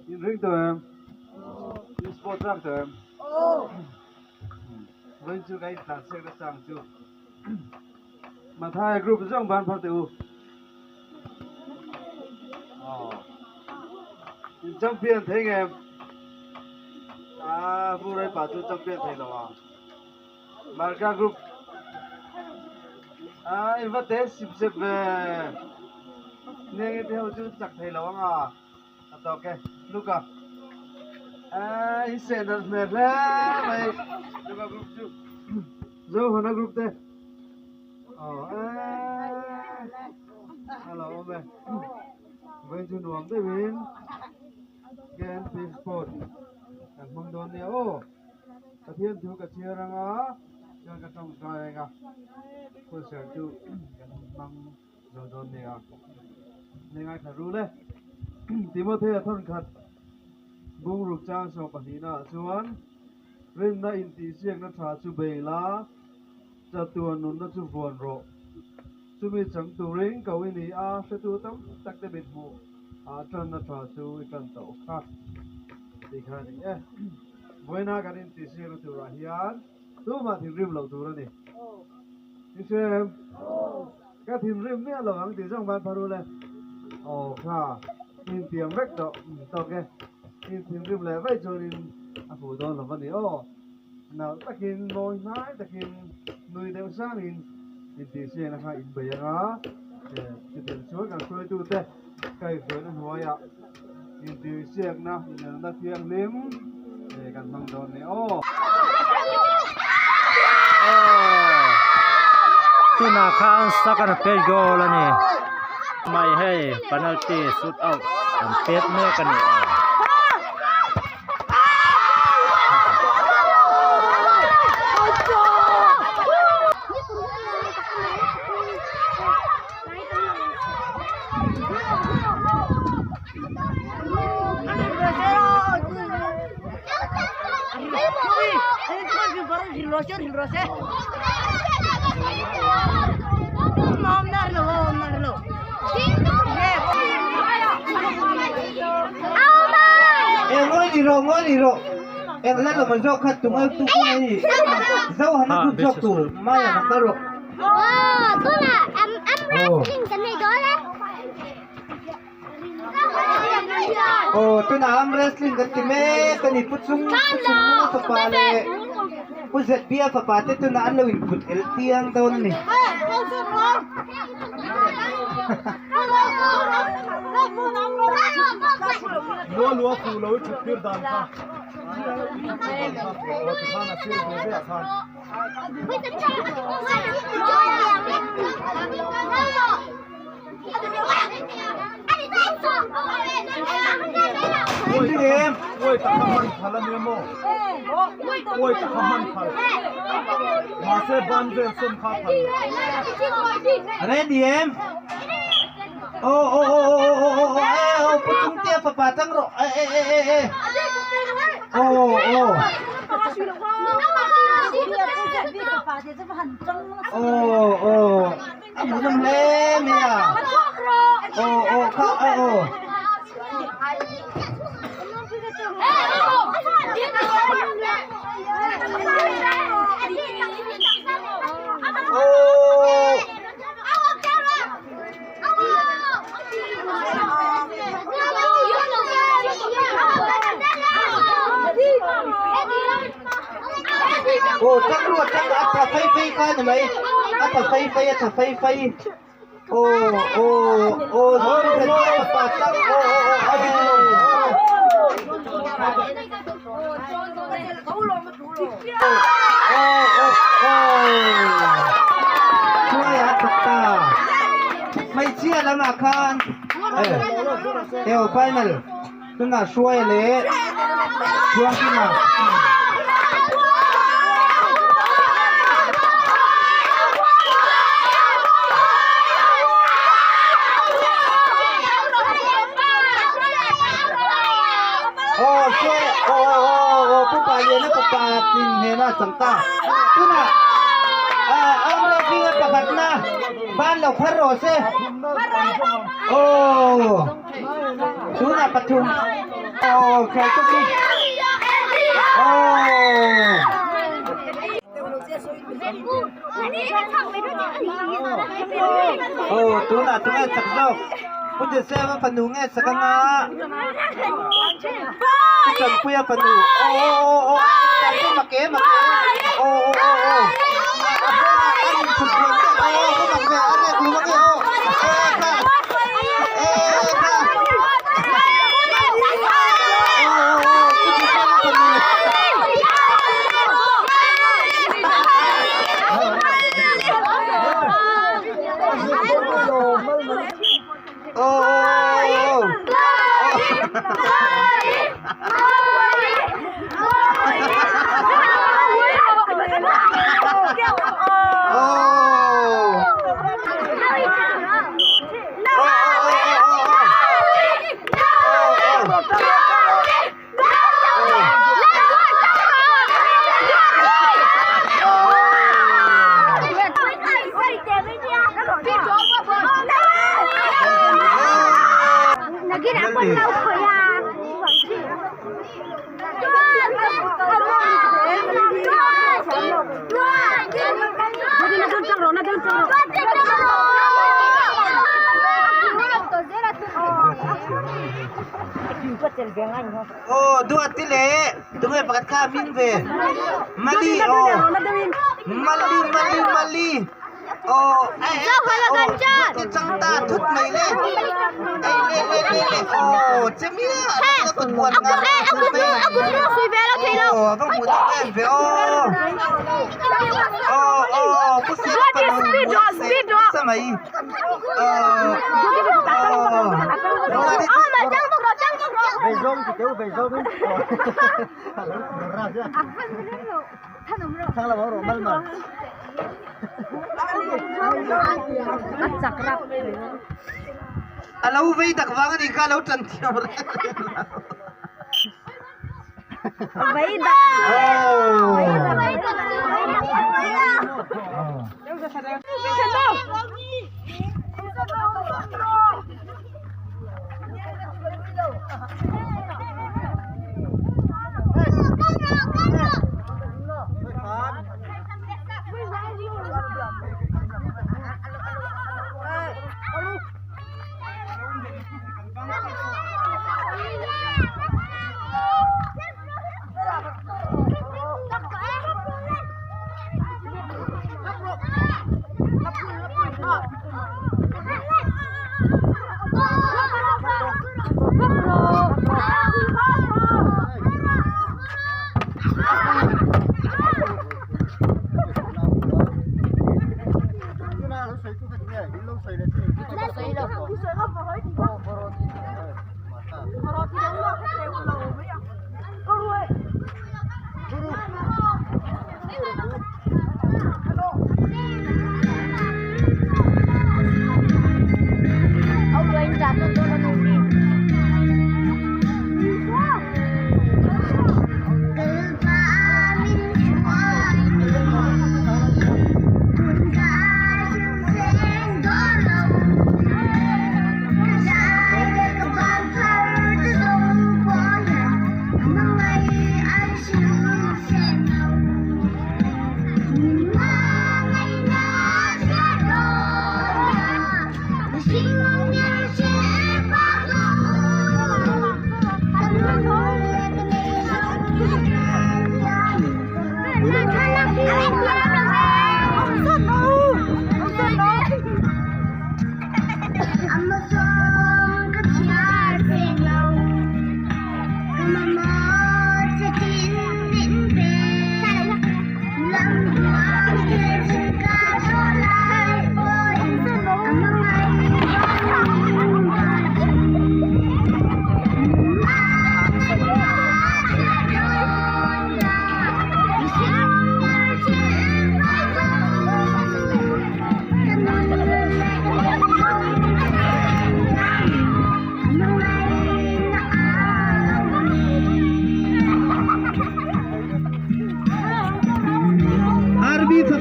in ring to em in sport track to em với chú cái đàn xe nó sang chú mà thay group trong ban phát tiểu champion thấy em vừa rồi bảo chú champion thấy đâu à marca group invite sip về nên theo chú chắc thấy đâu à ok Luca sẽ đặt mệt ra mày Luca group chú rồi hana group thế hello mày với chú nuông tới bên Gen Fish Sport ang mong doon niya katiyan tu katiyan nga yang katong kaya nga concert tu mang doon niya ngay tharu le Timothy athon khat bung ruk chang so panina chuan rin na inti siang na tha chu beila chatuan nun na chu vuan ro chumi chang tu ring kawini se tu tam tak te bit mu tran na tha chu ikan to khat dikhani boina ganin ti siang tu ra hian tu ma thim rim lo tu ra ni ni sem ka thim rim ne lo ang ti jong ban paru le kha in tiang vek do to ke in thim rim le vai chorin phụ don là vấn đề nào takin ngồi nái takin nuôi đeo sang in thì xe là hai in bể ngá để tiền chuối cả chuối tu tê cây chuối nó hoa ya in thì xe na in là thiêng liếm để cần mang đòn này tu na khang sakana pe goal ani mai hey penalty shoot out am pet me kan ni Hilrose. Mom narlo. ngồi đi rồi em lấy là mình dốc khát tụi em tụi này dâu hắn nó dốc tụi mai là nó rồi tôi là em wrestling cái này đó đấy tôi là em wrestling cái gì mấy cái này put sung nó tập bài này put giật bia tập bài thế tôi là anh lưu put el tiang đâu này lúa phù lối chụp phiên đàn ta ôi ta không ăn phật là nhiều mồ ôi ta không ăn phật mà sẽ ban về xuân khá phật ready em put sung tia papa tang ro anh muốn làm lên nè chắc luôn thà phây coi này mày thà phây rồi papa tangช่วยอัตตาไม่เชื่อแล้วนะคันเดี๋ยวไฟนอลตัวน่ะช่วยเลยช่วงที่น่ะช่วยผู้ป่าเย็นและผู้ป่าจริงเห็นว่าสังตาตัวน่ะเอาเรื่องที่ประกาศนะบ้านเราพระโรเซ่ตัวน่ะปทุม โอเคจบดิโอ้ tu là tu nghe chắc đâu bây giờ xem phần nụ nghe sắc na phần quia phần nụ ô tại sao mà kế ô anh phục vụ cái ô có mặc về anh này đúng không dua tile tu nghe pakat kami về mali mali cái trăng ta thút mày lên chemia aku buat aku suy về lo thấy đâu vâng muốn em về aku speed sao mày về rong thì kéo về rong đi ra chưa thằng là bảo rồi mal mà lâu về đặc vang đi cả lâu trần thiêu vậy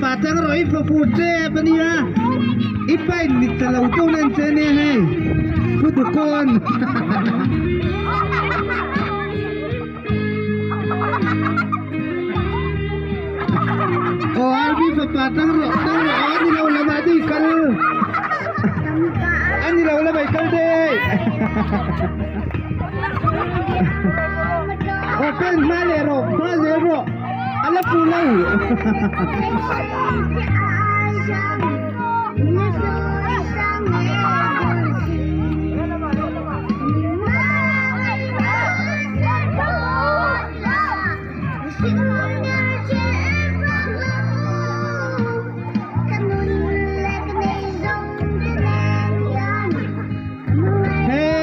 Patang roi fafute pania ipai ni talau tu nan sene hai kutukon patang ro ani lau lama di kal ani lau lama kal deh open malero ala pulau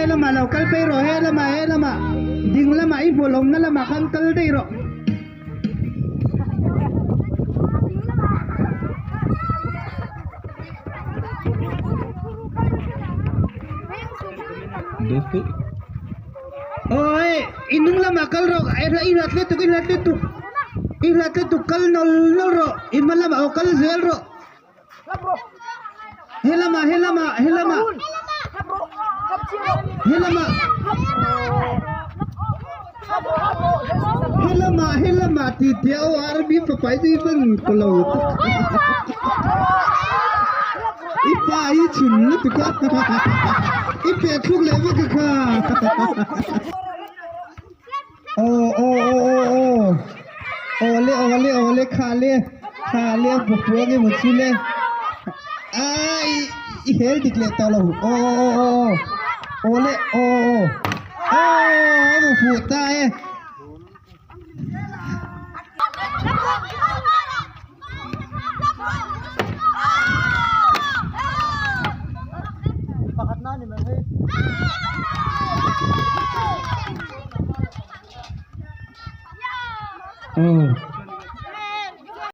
lama lokal pero lama ding lama ibolong na lama kan kal deh ro Devi. Oi, inung lama kal ro ilat le tu kal nol ro iman lama o kal zel ro helama titia o arbi papai di bang kalau ipa cun tu ka ipe thuk le ba ka ole khale bukwa ke muchile ai I hel dikle talo ole mu futa Pakat na ni Mary. Oh